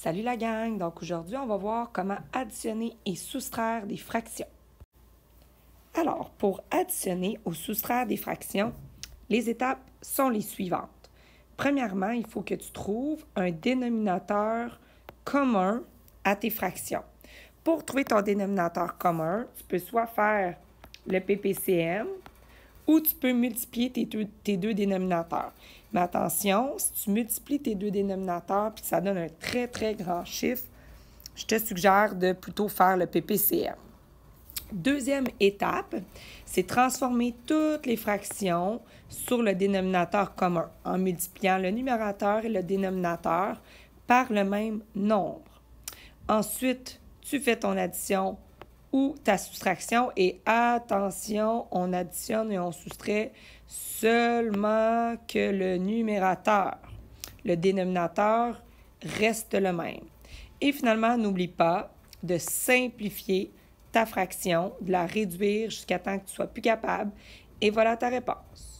Salut la gang! Donc aujourd'hui, on va voir comment additionner et soustraire des fractions. Alors, pour additionner ou soustraire des fractions, les étapes sont les suivantes. Premièrement, il faut que tu trouves un dénominateur commun à tes fractions. Pour trouver ton dénominateur commun, tu peux soit faire le PPCM ou tu peux multiplier tes deux dénominateurs. Mais attention, si tu multiplies tes deux dénominateurs et que ça donne un très, très grand chiffre, je te suggère de plutôt faire le PPCM. Deuxième étape, c'est transformer toutes les fractions sur le dénominateur commun en multipliant le numérateur et le dénominateur par le même nombre. Ensuite, tu fais ton addition ou ta soustraction et attention, on additionne et on soustrait seulement que le numérateur. Le dénominateur reste le même. Et finalement, n'oublie pas de simplifier ta fraction, de la réduire jusqu'à temps que tu sois plus capable. Et voilà ta réponse.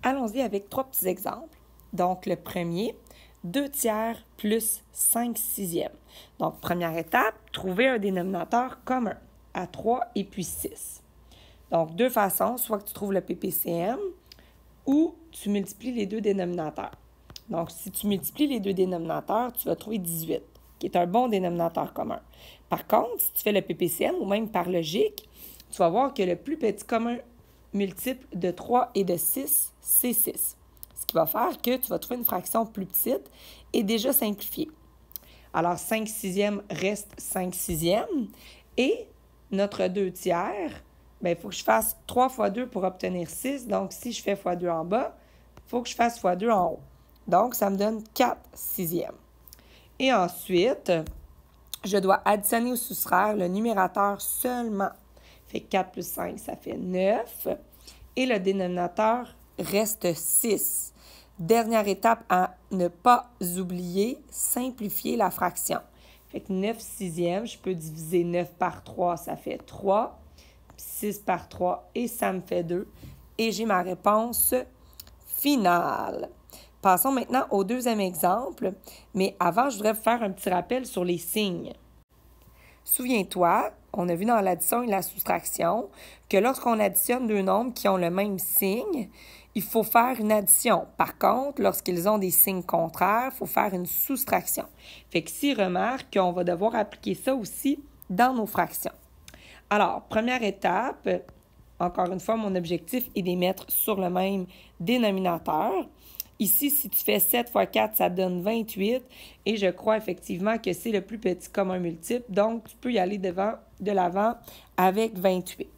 Allons-y avec 3 petits exemples. Donc, le premier, 2 tiers plus 5 sixièmes. Donc, première étape, trouver un dénominateur commun à 3 et puis 6. Donc, deux façons, soit que tu trouves le PPCM ou tu multiplies les deux dénominateurs. Donc, si tu multiplies les deux dénominateurs, tu vas trouver 18, qui est un bon dénominateur commun. Par contre, si tu fais le PPCM ou même par logique, tu vas voir que le plus petit commun multiple de 3 et de 6, c'est 6. Ce qui va faire que tu vas trouver une fraction plus petite et déjà simplifiée. Alors, 5 sixièmes reste 5 sixièmes. Et notre 2 tiers, bien, il faut que je fasse 3 fois 2 pour obtenir 6. Donc, si je fais fois 2 en bas, il faut que je fasse fois 2 en haut. Donc, ça me donne 4 sixièmes. Et ensuite, je dois additionner ou soustraire le numérateur seulement. Fait que 4 plus 5, ça fait 9. Et le dénominateur reste 6. Dernière étape à ne pas oublier, simplifier la fraction. Fait que 9 sixièmes, je peux diviser 9 par 3, ça fait 3. 6 par 3 et ça me fait 2. Et j'ai ma réponse finale. Passons maintenant au deuxième exemple. Mais avant, je voudrais vous faire un petit rappel sur les signes. Souviens-toi, on a vu dans l'addition et la soustraction que lorsqu'on additionne deux nombres qui ont le même signe, il faut faire une addition. Par contre, lorsqu'ils ont des signes contraires, il faut faire une soustraction. Fait que s'ils remarquent qu'on va devoir appliquer ça aussi dans nos fractions. Alors, première étape, encore une fois, mon objectif est de les mettre sur le même dénominateur. Ici, si tu fais 7 fois 4, ça donne 28. Et je crois effectivement que c'est le plus petit commun multiple. Donc, tu peux y aller de l'avant avec 28.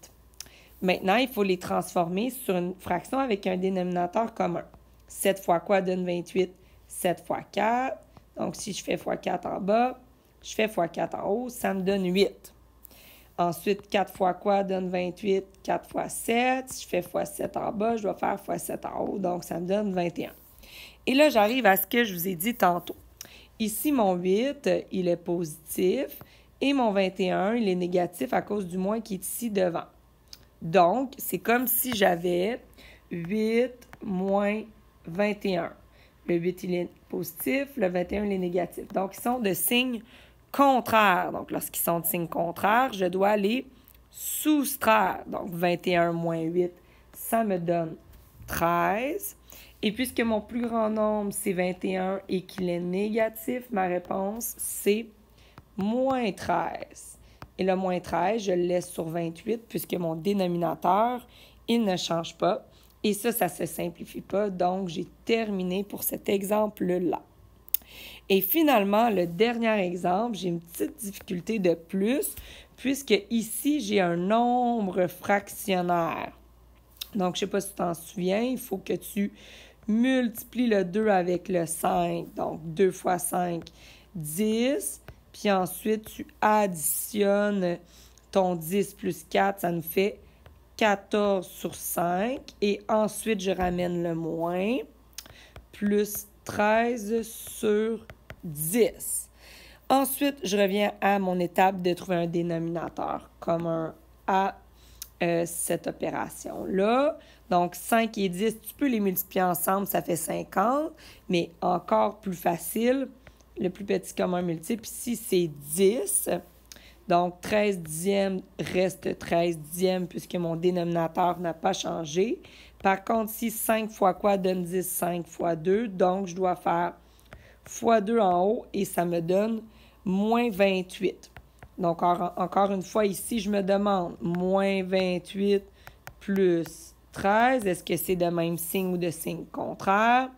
Maintenant, il faut les transformer sur une fraction avec un dénominateur commun. 7 fois quoi donne 28? 7 fois 4. Donc, si je fais fois 4 en bas, je fais fois 4 en haut, ça me donne 8. Ensuite, 4 fois quoi donne 28? 4 fois 7. Si je fais fois 7 en bas, je dois faire fois 7 en haut. Donc, ça me donne 21. Et là, j'arrive à ce que je vous ai dit tantôt. Ici, mon 8, il est positif. Et mon 21, il est négatif à cause du moins qui est ici devant. Donc, c'est comme si j'avais 8 moins 21. Le 8, il est positif. Le 21, il est négatif. Donc, ils sont de signes contraires. Donc, lorsqu'ils sont de signes contraires, je dois les soustraire. Donc, 21 moins 8, ça me donne 13. Et puisque mon plus grand nombre, c'est 21 et qu'il est négatif, ma réponse, c'est moins 13. Et le moins 13, je le laisse sur 28 puisque mon dénominateur, il ne change pas. Et ça ne se simplifie pas. Donc, j'ai terminé pour cet exemple-là. Et finalement, le dernier exemple, j'ai une petite difficulté de plus puisque ici, j'ai un nombre fractionnaire. Donc, je ne sais pas si tu t'en souviens, il faut que tu multiplies le 2 avec le 5. Donc, 2 fois 5, 10. Puis ensuite, tu additionnes ton 10 plus 4, ça nous fait 14 sur 5. Et ensuite, je ramène le moins, plus 13 sur 10. Ensuite, je reviens à mon étape de trouver un dénominateur commun à cette opération-là. Donc, 5 et 10, tu peux les multiplier ensemble, ça fait 50. Mais encore plus facile, le plus petit commun multiple. Ici, c'est 10. Donc, 13 dixièmes reste 13 dixièmes puisque mon dénominateur n'a pas changé. Par contre, ici, 5 fois quoi donne 10? 5 fois 2. Donc, je dois faire fois 2 en haut et ça me donne moins 28. Donc, encore une fois, ici, je me demande moins 28 plus 13. Est-ce que c'est de même signe ou de signe contraire?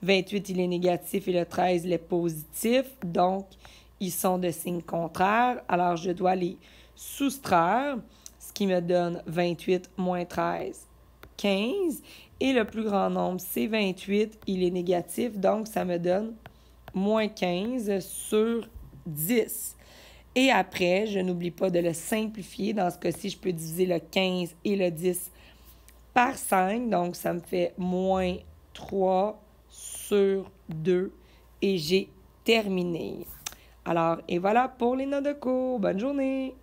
28, il est négatif et le 13, il est positif. Donc, ils sont de signe contraire. Alors, je dois les soustraire, ce qui me donne 28 moins 13, 15. Et le plus grand nombre, c'est 28. Il est négatif, donc ça me donne moins 15 sur 10. Et après, je n'oublie pas de le simplifier. Dans ce cas-ci, je peux diviser le 15 et le 10 par 5. Donc, ça me fait moins 3 sur 2 et j'ai terminé. Alors, et voilà pour les notes de cours. Bonne journée!